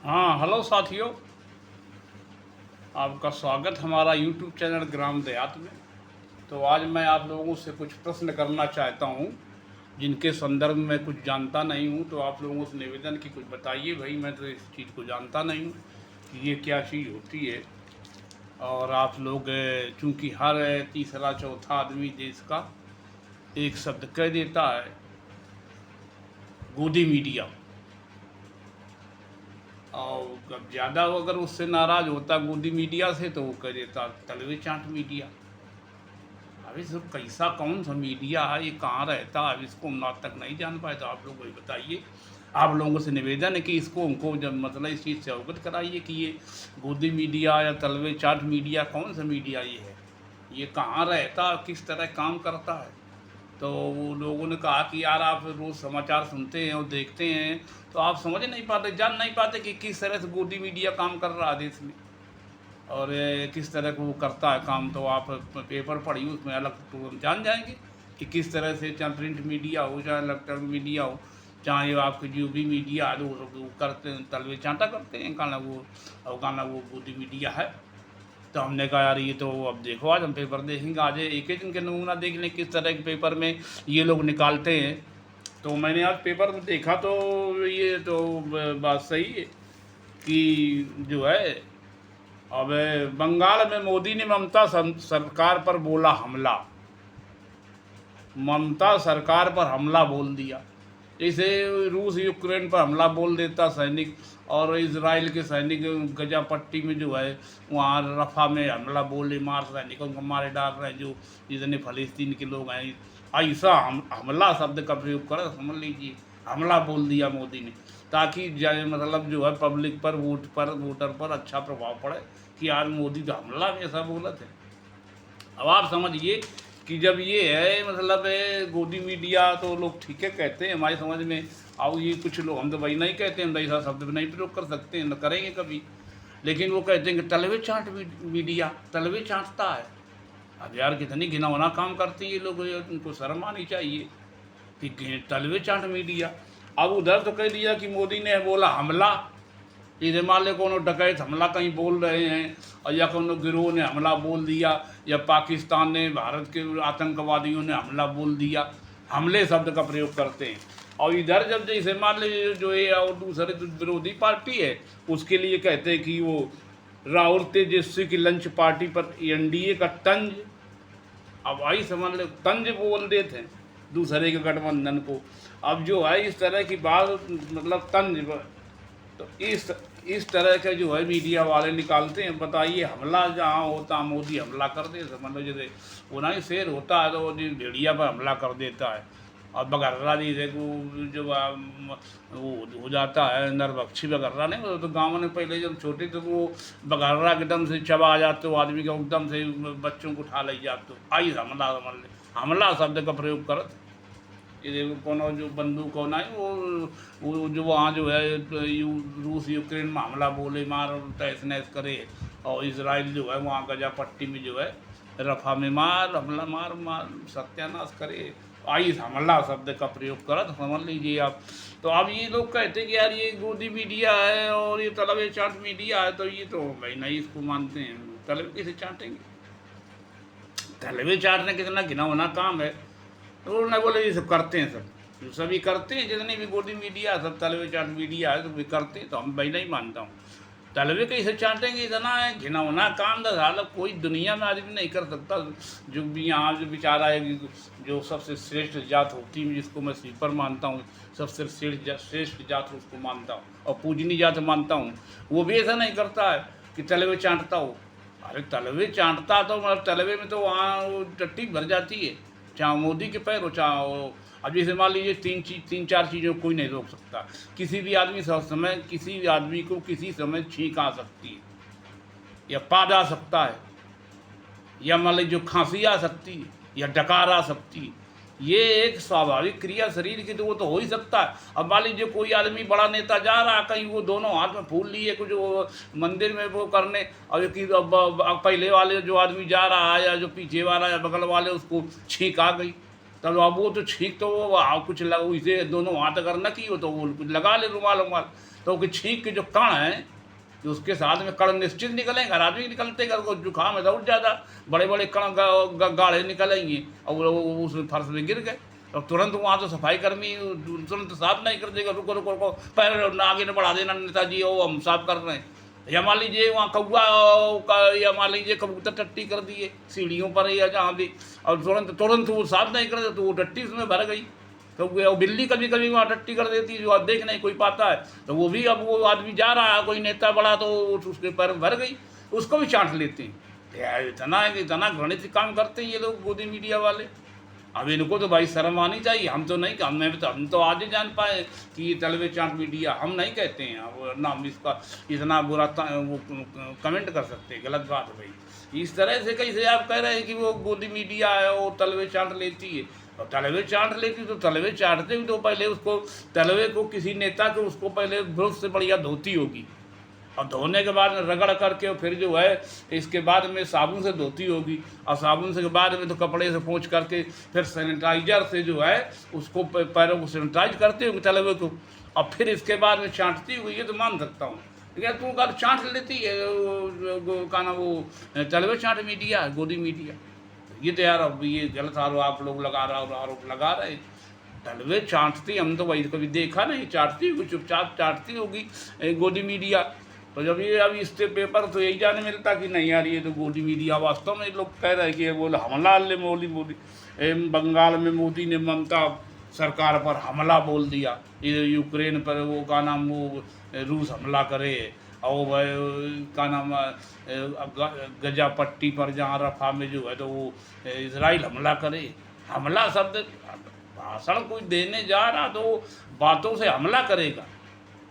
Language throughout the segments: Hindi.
हाँ, हेलो साथियों। आपका स्वागत हमारा यूट्यूब चैनल ग्राम देहात में। तो आज मैं आप लोगों से कुछ प्रश्न करना चाहता हूँ जिनके संदर्भ में कुछ जानता नहीं हूँ। तो आप लोगों से निवेदन कि कुछ बताइए भाई, मैं तो इस चीज़ को जानता नहीं हूँ कि ये क्या चीज़ होती है। और आप लोग चूँकि हर तीसरा चौथा आदमी देश का एक शब्द कह देता है, गोदी मीडिया। और अब ज़्यादा अगर उससे नाराज़ होता गोदी मीडिया से तो वो कह देता तलवे चाट मीडिया। अब इस कैसा कौन सा मीडिया है, ये कहाँ रहता है, अब इसको हम आज तक नहीं जान पाए। तो आप लोग वही बताइए। आप लोगों से निवेदन है कि इसको हमको जब मतलब इस चीज़ से अवगत कराइए कि ये गोदी मीडिया या तलवे चाट मीडिया कौन सा मीडिया ये है, ये कहाँ रहता, किस तरह काम करता है। तो वो लोगों ने कहा कि यार आप रोज़ समाचार सुनते हैं और देखते हैं तो आप समझ नहीं पाते, जान नहीं पाते कि किस तरह से गोदी मीडिया काम कर रहा है देश में और किस तरह को वो करता है काम। तो आप पेपर पढ़िए, उसमें अलग तो हम जान जाएंगे कि किस तरह से, चाहे प्रिंट मीडिया हो चाहे इलेक्ट्रॉनिक मीडिया हो, चाहे आपके जो भी मीडिया है वो करते हैं, तलवे चांटा करते हैं कहना वो, और कहना वो गोदी मीडिया है। तो हमने कहा यार ये तो अब देखो, आज हम पेपर देखेंगे, आज एक ही दिन के नमूना देख लें किस तरह के पेपर में ये लोग निकालते हैं। तो मैंने आज पेपर में देखा तो ये तो बात सही है कि जो है अब बंगाल में मोदी ने ममता सरकार पर बोला हमला, ममता सरकार पर हमला बोल दिया। जैसे रूस यूक्रेन पर हमला बोल देता सैनिक, और इजराइल के सैनिक गजा पट्टी में जो है वहाँ रफा में हमला बोले, मार सैनिकों को मारे डाल रहे हैं जो जितने फलस्तीन के लोग हैं। ऐसा हमला शब्द का प्रयोग करा, समझ लीजिए हमला बोल दिया मोदी ने, ताकि मतलब जो है पब्लिक पर वोटर पर अच्छा प्रभाव पड़े कि यार मोदी तो हमला में ऐसा बोला थे। अब आप समझिए कि जब ये है मतलब गोदी मीडिया, तो लोग ठीक है कहते हैं हमारी समझ में। और ये कुछ लोग, हम तो वही नहीं कहते, हम तो ऐसा शब्द भी नहीं प्रयोग कर सकते हैं, न करेंगे कभी। लेकिन वो कहते हैं कि तलवे चाट मीडिया, तलवे चाटता है। अब यार कितनी घिनौना काम करती है ये लोग, उनको शर्म आनी चाहिए कि तलवे चाट मीडिया। अब उधर तो कह दिया कि मोदी ने बोला हमला, इधर मान ले कोनो डकैत हमला कहीं बोल रहे हैं, और या कोनो गिरोह ने हमला बोल दिया, या पाकिस्तान ने, भारत के आतंकवादियों ने हमला बोल दिया, हमले शब्द का प्रयोग करते हैं। और इधर जब जैसे मान लीजिए जो ये और दूसरे जो विरोधी पार्टी है उसके लिए कहते हैं कि वो राहुल तेजस्वी की लंच पार्टी पर एनडीए का तंज। अब आई समझ ले, तंज बोल देते हैं दूसरे के गठबंधन को। अब जो है इस तरह की बात, मतलब तंज, तो इस तरह के जो है मीडिया वाले निकालते हैं। बताइए, हमला जहाँ होता मोदी हमला कर दे, समझ लो जैसे वो ना ही शेर होता है तो वो भेड़िया पर हमला कर देता है। और बघर्रा जी से जो वो हो जाता है नरभक्षी बघर्रा, नहीं वो तो गाँव में पहले जब छोटे थे तो वो बघर्रा एकदम से चबा आ जाते, वो आदमी का एकदम से बच्चों को उठा ले जाते। आई हमला, समझ ले हमला शब्द का प्रयोग करत। ये देखो कोनो जो बंदूक हो ना, वो जो वहाँ जो है तो रूस यूक्रेन में हमला बोले, मार तहस नहस करे, और इसराइल जो है वहाँ गजा पट्टी में जो है रफा में मार हमला मार मार सत्यानाश करे। आई हमला शब्द का प्रयोग करा, तो समझ लीजिए आप। तो अब ये लोग कहते हैं कि यार ये गोदी मीडिया है और ये तलवे चाट मीडिया है, तो ये तो भाई नहीं इसको मानते हैं। तलवे कैसे चाटेंगे, तलवे चाटने कितना घिनौना काम है। तो उन्होंने बोले ये सब करते हैं, सब जो सभी करते हैं, जितने भी गोदी मीडिया सब तलवे चाट मीडिया है तो भी करते हैं। तो हम भाई नहीं मानता हूँ, तलवे कैसे चाटेंगे, इतना है घिनौना काम। दस हालत कोई दुनिया में आदमी नहीं कर सकता। जो भी यहाँ जो बेचारा है, जो सबसे श्रेष्ठ जात होती है जिसको मैं स्वीपर मानता हूँ, सबसे श्रेष्ठ जात उसको मानता हूँ और पूजनीय जात मानता हूँ, वो भी ऐसा नहीं करता है कि तलवे चाटता हो। अरे तलवे चाटता तो मतलब तलवे में तो वहाँ वो टट्टी भर जाती है, चाहे मोदी के पैर हो चाहे वो। अब जैसे मान लीजिए तीन चार चीज़ों को कोई नहीं रोक सकता। किसी भी आदमी समय, किसी भी आदमी को किसी समय छींक आ सकती है, या पाद आ सकता है, या मान लीजिए जो खांसी आ सकती है, या डकार आ सकती है। ये एक स्वाभाविक क्रिया शरीर की, तो वो तो हो ही सकता है। अब मान लीजिए कोई आदमी बड़ा नेता जा रहा है कहीं, वो दोनों हाथ में फूल लिए कुछ वो मंदिर में वो करने, और पहले वाले जो आदमी जा रहा है या जो पीछे वाला या बगल वाले उसको छींक आ गई, तब अब वो तो छींक तो वो कुछ लगा, उसे दोनों हाथ अगर न की हो तो वो कुछ लगा ले रुमाल उमाल, तो कि छींक के जो कण है कि उसके साथ में कण निश्चित निकलेंगे, हर आदमी निकलते हैं, अगर जुकाम है तो और ज़्यादा बड़े बड़े कण गाढ़े निकलेंगे और वो उस फर्श में गिर गए। और तुरंत वहाँ तो सफाई कर्मी तुरंत साफ नहीं कर देगा, रुको रुको रुको, पैर आगे न बढ़ा देना नेताजी, वो हम साफ कर रहे हैं। या मान लीजिए वहाँ कौआ या मान लीजिए कबूतर टट्टी कर दिए सीढ़ियों पर या जहाँ भी, और तुरंत तुरंत वो साफ नहीं कर दे तो वो टट्टी उसमें भर गई। तो वो बिल्ली कभी कभी वहाँ टट्टी कर देती है, जो आप देख नहीं कोई पाता है, तो वो भी अब वो आदमी जा रहा है कोई नेता बड़ा तो उसके पैर में भर गई, उसको भी चाट लेते हैं। यार इतना घृणित काम करते हैं ये लोग गोदी मीडिया वाले। अब इनको तो भाई शर्म आनी चाहिए। हम तो नहीं, हम तो आज ही जान पाए कि ये तलवे चाट मीडिया, हम नहीं कहते हैं अब ना, हम इसका इतना बुरा वो कमेंट कर सकते हैं, गलत बात है भाई। इस तरह से कैसे आप कह रहे हैं कि वो गोदी मीडिया है वो तलवे चाट लेती है, और तलवे चाट लेती तो तलवे चाटते भी तो पहले उसको तलवे को किसी नेता को उसको पहले ब्रश से बढ़िया धोती होगी, और धोने के बाद रगड़ करके और फिर जो है इसके बाद में साबुन से धोती होगी, और साबुन से के बाद में तो कपड़े से पोंछ करके फिर सैनिटाइजर से जो है उसको पैरों को सैनिटाइज करते होंगे तलवे को, और फिर इसके बाद में चाटती होगी। ये तो मान सकता हूँ, लेकिन तू कल चाट लेती है का ना वो तलवे चाट मीडिया गोदी मीडिया। ये तो यार अब ये गलत आप लोग आरोप लगा रहे। तलवे चाटती हम तो वही कभी देखा नहीं, चाटती होगी, चुपचाप चाटती होगी गोदी मीडिया। तो जब ये अब इस पेपर तो यही जाने मिलता कि नहीं यार ये तो गोदी मीडिया वास्तव में लोग कह रहे हैं कि बोले हमला ले मोदी बंगाल में मोदी ने ममता सरकार पर हमला बोल दिया, ये यूक्रेन पर वो का नाम वो रूस हमला करे, और का नाम गजा पट्टी पर जहाँ रफा में जो है तो वो इजराइल हमला करे। हमला शब्द भाषण कोई देने जा रहा तो बातों से हमला करेगा,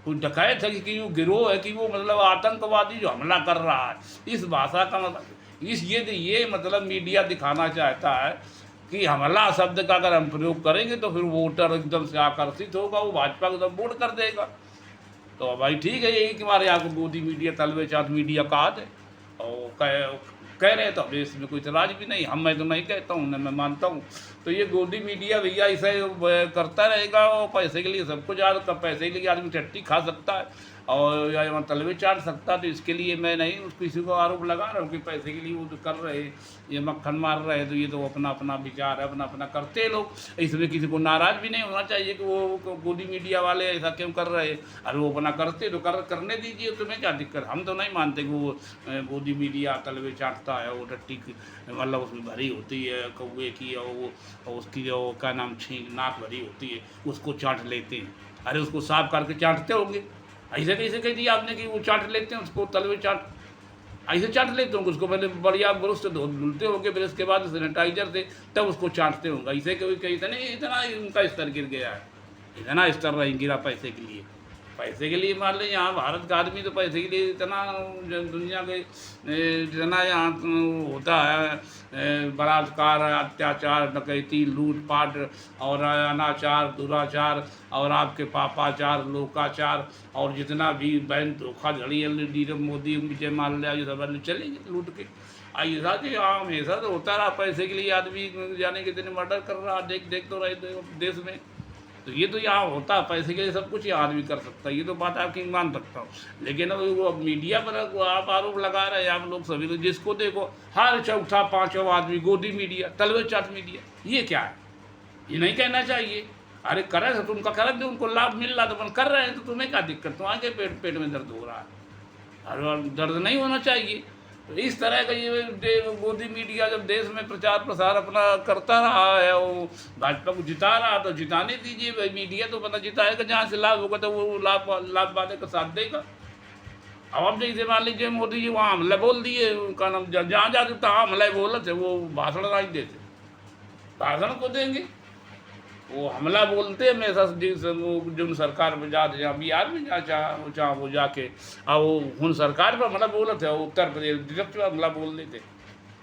कोई डकैत है कि वो गिरोह है कि वो मतलब आतंकवादी जो हमला कर रहा है, इस भाषा का मतलब ये मतलब मीडिया दिखाना चाहता है कि हमला शब्द का अगर हम प्रयोग करेंगे तो फिर वोटर एकदम से आकर्षित होगा, वो भाजपा को एकदम वोट कर देगा। तो भाई ठीक है, यही कि हमारे यहाँ को गोदी मीडिया तलवे चाट मीडिया कहा थे, और कह रहे तो अभी इसमें कोई इतराज भी नहीं, मैं तो नहीं कहता हूँ ना, मैं मानता हूँ। तो ये गोदी मीडिया भैया इसे करता रहेगा, और पैसे के लिए सब कुछ पैसे के लिए आदमी टट्टी खा सकता है और या तलवे चाट सकता है। तो इसके लिए मैं नहीं उस किसी को आरोप लगा रहा हूँ कि पैसे के लिए वो तो कर रहे, ये मक्खन मार रहे हैं, तो ये तो अपना अपना विचार है, अपना अपना करते हैं लोग। इसमें किसी को नाराज़ भी नहीं होना चाहिए कि वो गोदी मीडिया वाले ऐसा क्यों कर रहे हैं, अरे वो अपना करते तो करने दीजिए, तुम्हें क्या दिक्कत। हम तो नहीं मानते कि वो गोदी मीडिया तलवे चाटता है, वो टट्टी मतलब उसमें भरी होती है कौए की, और वो उसकी जो क्या नाम छींक नाक भरी होती है उसको चाट लेते हैं। अरे उसको साफ करके चाटते होंगे, ऐसे कैसे कह दिया आपने कि वो चाट लेते हैं उसको तलवे चाट, ऐसे चाट लेते होंगे उसको, पहले बढ़िया ब्रश से धुलते होंगे, फिर इसके बाद सैनिटाइजर से तब उसको चाटते होंगे। ऐसे कभी कहीं नहीं, इतना उनका स्तर गिर गया है, इतना स्तर नहीं गिरा पैसे के लिए। पैसे के लिए मान लें यहाँ भारत का आदमी तो पैसे के लिए इतना दुनिया के जितना यहाँ होता है बलात्कार, अत्याचार, डकैती, लूटपाट और अनाचार, दुराचार और आपके पापाचार, लोकाचार और जितना भी बैंक धोखाधड़ी नीरव मोदी विजय माल्या ये सब चलेंगे लूट के। ऐसा कि हमेशा तो होता रहा, पैसे के लिए आदमी जाने के दिन मर्डर कर रहा, देख तो रहे देश में। तो ये तो यहाँ होता है, पैसे के लिए सब कुछ यहाँ आदमी कर सकता है, ये तो बात आपकी मान सकता हूँ। लेकिन अब वो मीडिया पर आप आरोप लगा रहे हैं, आप लोग सभी लोग, जिसको देखो हर चौथा पांचवा आदमी गोदी मीडिया तलवे चाट मीडिया। ये क्या है, ये नहीं कहना चाहिए। अरे करे तो तुमका कर दे, उनको लाभ मिल रहा तो कर रहे हैं, तो तुम्हें क्या दिक्कत, तुम्हारे पेट में दर्द हो रहा है, और दर्द नहीं होना चाहिए। तो इस तरह का ये गोदी मीडिया जब देश में प्रचार प्रसार अपना करता रहा है, वो भाजपा को जिता रहा, तो जिताने दीजिए भाई। मीडिया तो पता जिताएगा, जहाँ से लाभ होगा तो वो लाभ वाले का साथ देगा। अब आप जैसे मान लीजिए मोदी जी वहाँ हमला बोल दिए, उनका नाम जहाँ जाते तहाँ हमला बोल थे, वो भाषण नहीं देते, भाषण को देंगे वो हमला बोलते हैं हमेशा। जो सरकार में जाते जहाँ बिहार में जहाँ वो जाके और वो हूँ सरकार पर हमला बोलते थे, उत्तर प्रदेश डायरेक्ट हमला बोल देते।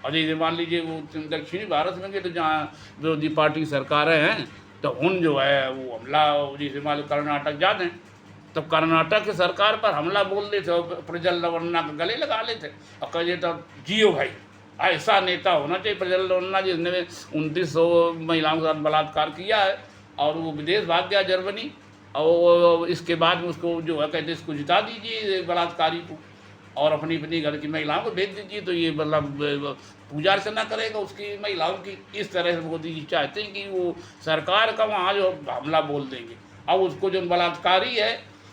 और जैसे मान लीजिए वो दक्षिणी भारत में गए तो जहाँ विरोधी पार्टी सरकारें हैं तो उन जो है वो हमला, जैसे मान लो कर्नाटक जाते हैं तो कर्नाटक की सरकार पर हमला बोल देते और प्रज्वल रेवन्ना के गले लगा लेते और कहते तो जियो भाई, ऐसा नेता होना चाहिए प्रज्वल रेवन्ना जिसने 2900 महिलाओं के साथ बलात्कार किया है और वो विदेश भाग गया जर्मनी, और इसके बाद में उसको जो है कहते इसको जिता दीजिए बलात्कारी को, और अपनी अपनी घर की महिलाओं को भेज दीजिए, तो ये मतलब पूजा अर्चना करेगा उसकी महिलाओं की। इस तरह से मोदी जी चाहते हैं कि वो सरकार का वहाँ जो हमला बोल देंगे। अब उसको जो बलात्कारी है,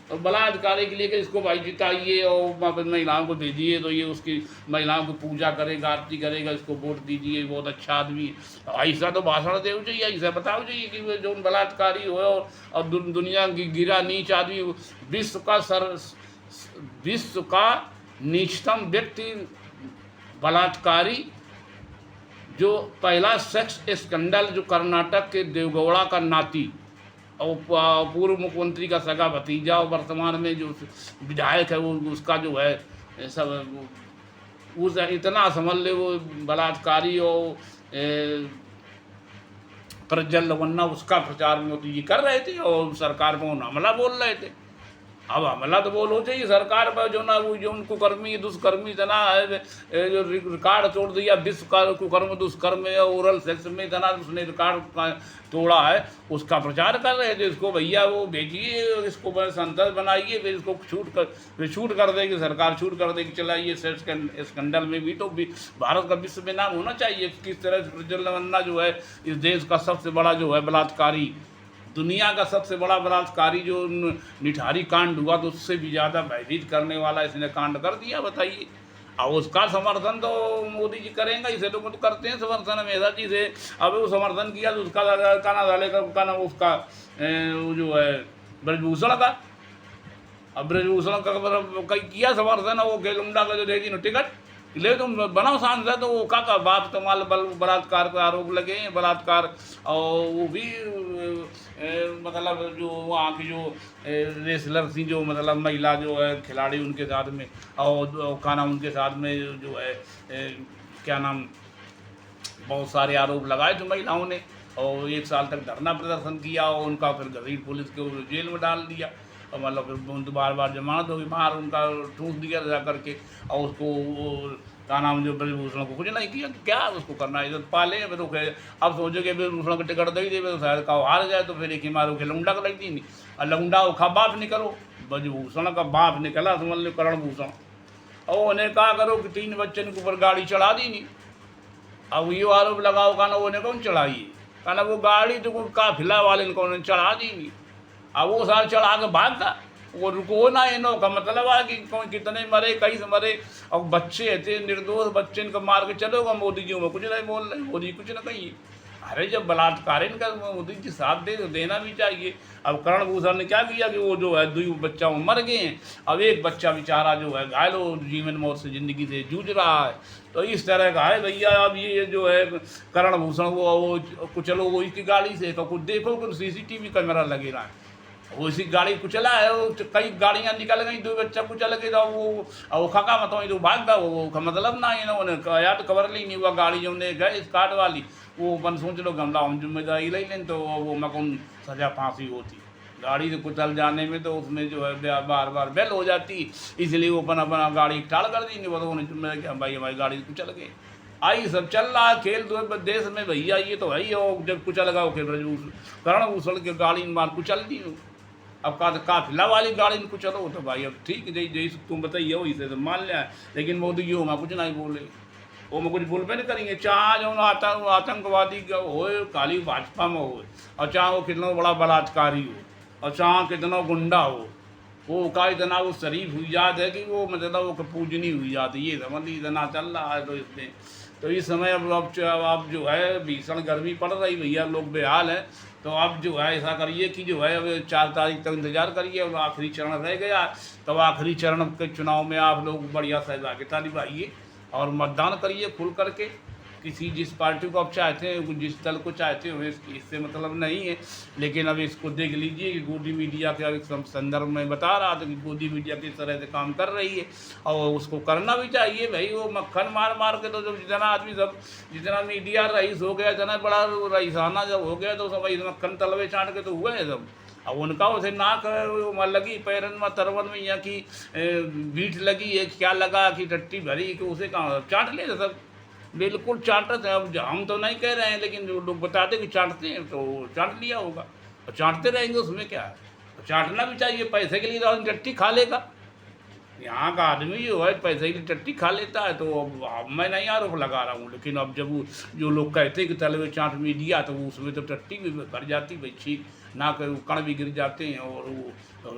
तो बलात्कारी के लिए कि इसको भाई जिताइए और महिलाओं को भेजिए, तो ये उसकी महिलाओं की पूजा करेगा, आरती करेगा, इसको वोट दीजिए, बहुत अच्छा आदमी है। ऐसा तो भाषण देना चाहिए, ऐसा बताओ चाहिए कि वो जो बलात्कारी हो और दुनिया की गिरा नीच आदमी, विश्व का नीचतम व्यक्ति बलात्कारी, जो पहला सेक्स स्कैंडल जो कर्नाटक के देवगौड़ा का नाती और पूर्व मुख्यमंत्री का सगा भतीजा और वर्तमान में जो विधायक है वो उसका जो है सब उस इतना समझ ले वो बलात्कारी और प्रज्वल वन्ना उसका प्रचार मोदी जी कर रहे थे और सरकार पर हमला बोल रहे थे। अब हमला तो बोलो चाहिए सरकार पर, जो ना वो जो उनको कर्मी दुष्कर्मी इतना है जो रिकॉर्ड तोड़ दिया विश्व का कुकर्म दुष्कर्म या ओरल सेक्स में इतना उसने रिकॉर्ड तोड़ा है, उसका प्रचार कर रहे थे। इसको भैया वो भेजिए, इसको संसद बनाइए, फिर इसको छूट कर देगी सरकार, छूट कर देगी, चलाइए सेक्स स्कैंडल में भी तो भारत का विश्व में नाम होना चाहिए। किस तरह से प्रज्वल वन्ना जो है इस देश का सबसे बड़ा जो है बलात्कारी, दुनिया का सबसे बड़ा बलात्कारी जो निठारी कांड हुआ तो उससे भी ज़्यादा भयभीत करने वाला इसने कांड कर दिया, बताइए। और उसका समर्थन तो मोदी जी करेंगे, इसे लोग तो करते हैं समर्थन हमेशा जी से। अब वो समर्थन किया तो उसका काना डाले का ना उसका वो जो है ब्रजभूषण का, अब ब्रजभूषण का कहीं किया समर्थन, वो गेलुंडा का जो देगी न टिकट ले तुम बनाओ सांसद, तो वो का बाप तुम्हारे बलात्कार का आरोप लगे हैं, बलात्कार। और वो भी मतलब जो वहाँ की जो रेसलर थी, जो मतलब महिला जो है खिलाड़ी, उनके साथ में और क्या नाम उनके साथ में जो है क्या नाम बहुत सारे आरोप लगाए थे महिलाओं ने, और 1 साल तक धरना प्रदर्शन किया और उनका फिर गरीब पुलिस के जेल में डाल दिया, और मतलब फिर बार बार जमानत होगी, बाहर उनका ठूस दिया जा करके। और उसको क्या नाम जो ब्रजभूषण को कुछ नहीं किया, क्या उसको करना है, इज्जत पाले फिर तो अब सोचो कि ब्रजभूषण को टिकट दे दे, शायद का हार जाए तो फिर एक ही मारो के लौंडा का लग दी नहीं, और लौंडा वो खा बाप निकलो, ब्रजभूषण का बाप निकला समझ लो करणभूषण। और उन्हें कहा करो कि 3 बच्चे के ऊपर गाड़ी चढ़ा दी नहीं, अब ये आरोप लगाओ कहना उन्हें कौन चढ़ाइए, कहना वो गाड़ी तो काफिला वाले को उन्हें चढ़ा दी नहीं, अब वो साल चढ़ा के भागता, वो रुको ना इनो का मतलब है कि कौन कितने मरे, कई से मरे, और बच्चे थे निर्दोष बच्चे इनको मार के चलोगा। मोदी जी में कुछ नहीं बोल रहे, मोदी कुछ ना कहिए। अरे जब बलात्कार इनका मोदी जी साथ दे तो देना भी चाहिए। अब करणभूषण ने क्या किया कि वो जो है 2 बच्चा मर गए हैं, अब एक बच्चा बेचारा जो है घायल हो जीवन मौत से ज़िंदगी से जूझ रहा है। तो इस तरह का है भैया। अब ये जो है करणभूषण वो कुचलो वो इसकी गाड़ी से, तो कुछ देखो कुछ CCTV कैमरा लगे रहा है, वो इसी गाड़ी कुचला है, वो कई गाड़ियाँ निकल गई, 2 बच्चा कुचल गए, तो वो खका मत तो भाग गया, वो मतलब ना इन्होंने या तो कवर ली नहीं हुआ गाड़ी जो गए स्काट वाली, वो अपन सोच लो गमला हम जिम्मेदारी ले लें तो वो मकून सजा फांसी होती। गाड़ी से कुचल जाने में तो उसमें जो है बार बार बेल हो जाती, इसलिए वो अपना गाड़ी टाल कर देंगे, वो तो उन्हें जिम्मेदारी क्या भाई हमारी गाड़ी कुचल गए। आई सब चल रहा है खेल तो देश में भैया, ये तो है ही हो। जब कुचल गया वो करणभूषण के गाड़ी मार कुचल दी, अब काफिला वाली गाड़ी में कुछ चलो तो भाई अब ठीक है जैसे तुम बताइए हो इसे तो मान लिया। लेकिन मोदी जी मैं कुछ नहीं बोले, वो मैं कुछ बोलबे नहीं करेंगे, चाहे जो आतंकवादी हो काली भाजपा में हो, और चाहे वो कितना बड़ा बलात्कारी हो, और चाहे कितना गुंडा हो, वो का इतना वो शरीफ हुई जात है कि वो मतलब वो पूजनी हुई जाती है, समझ इतना चल रहा है। तो इसमें तो इस समय अब जो है भीषण गर्मी पड़ रही भैया, लोग बेहाल है। तो अब जो है ऐसा करिए कि जो है अब 4 तारीख तक इंतजार करिए, और आखिरी चरण रह गया, तो आखिरी चरण के चुनाव में आप लोग बढ़िया सहभागिता निभाइए और मतदान करिए खुल करके। किसी जिस पार्टी को आप चाहते हैं, जिस दल को चाहते हो, इससे मतलब नहीं है। लेकिन अब इसको देख लीजिए कि गोदी मीडिया के संदर्भ में बता रहा था कि गोदी मीडिया किस तरह से काम कर रही है, और उसको करना भी चाहिए भाई। वो मक्खन मार मार के तो जब जितना आदमी सब जितना मीडिया रईस हो गया, इतना बड़ा रईसाना जब हो गया, तो सब मक्खन तलवे चाट के तो हुए हैं सब। अब उनका उसे नाक लगी पैरन में तरवन में, या कि बीट लगी है, क्या लगा कि टट्टी भरी कि उसे कहाँ चाट ले सब, बिल्कुल चाटते हैं। अब हम तो नहीं कह रहे हैं, लेकिन जो लोग बताते कि चाटते हैं तो चाट लिया होगा, और चाटते रहेंगे, उसमें क्या है। तो चाटना भी चाहिए, पैसे के लिए तो टट्टी खा लेगा। यहाँ का आदमी जो है पैसे की टट्टी खा लेता है। तो अब मैं नहीं आरोप लगा रहा हूँ, लेकिन अब जब वो जो लोग कहते हैं कि तलवे चाट मीडिया, तो उसमें तो टट्टी भी भर जाती भाई, छीक ना कर कण भी गिर जाते हैं और वो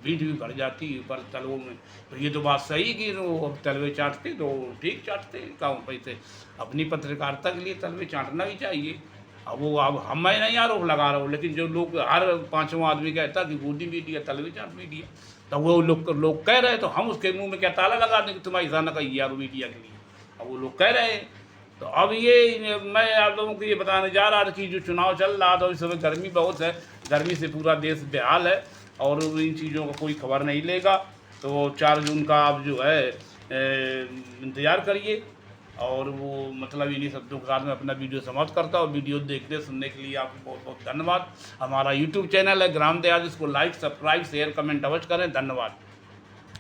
बीट भी भर जाती है पर तलवों में। तो ये तो बात सही कि वो तलवे चाटते तो ठीक चाटते काम पैसे, अपनी पत्रकारिता के लिए तलवे चाटना भी चाहिए। अब वो अब मैं नहीं आरोप लगा रहा हूँ, लेकिन जो लोग हर पाँचवां आदमी कहता कि गोदी मीडिया तलवे चाट मीडिया, तो वो लोग कह रहे हैं, तो हम उसके मुंह में क्या ताला लगा दें कि तुम ऐसा ना कहिए यार मीडिया के लिए। अब वो लोग कह रहे हैं। तो अब ये मैं आप लोगों को ये बताने जा रहा था कि जो चुनाव चल रहा था इस समय गर्मी बहुत है, गर्मी से पूरा देश बेहाल है और इन चीज़ों का कोई खबर नहीं लेगा। तो 4 जून का आप जो है इंतज़ार करिए। और वो मतलब इन्हीं शब्दों के साथ में अपना वीडियो समाप्त करता हूँ। वीडियो देखने सुनने के लिए आपको बहुत बहुत धन्यवाद। हमारा यूट्यूब चैनल है ग्राम दयाल, इसको लाइक सब्सक्राइब शेयर कमेंट अवश्य करें। धन्यवाद।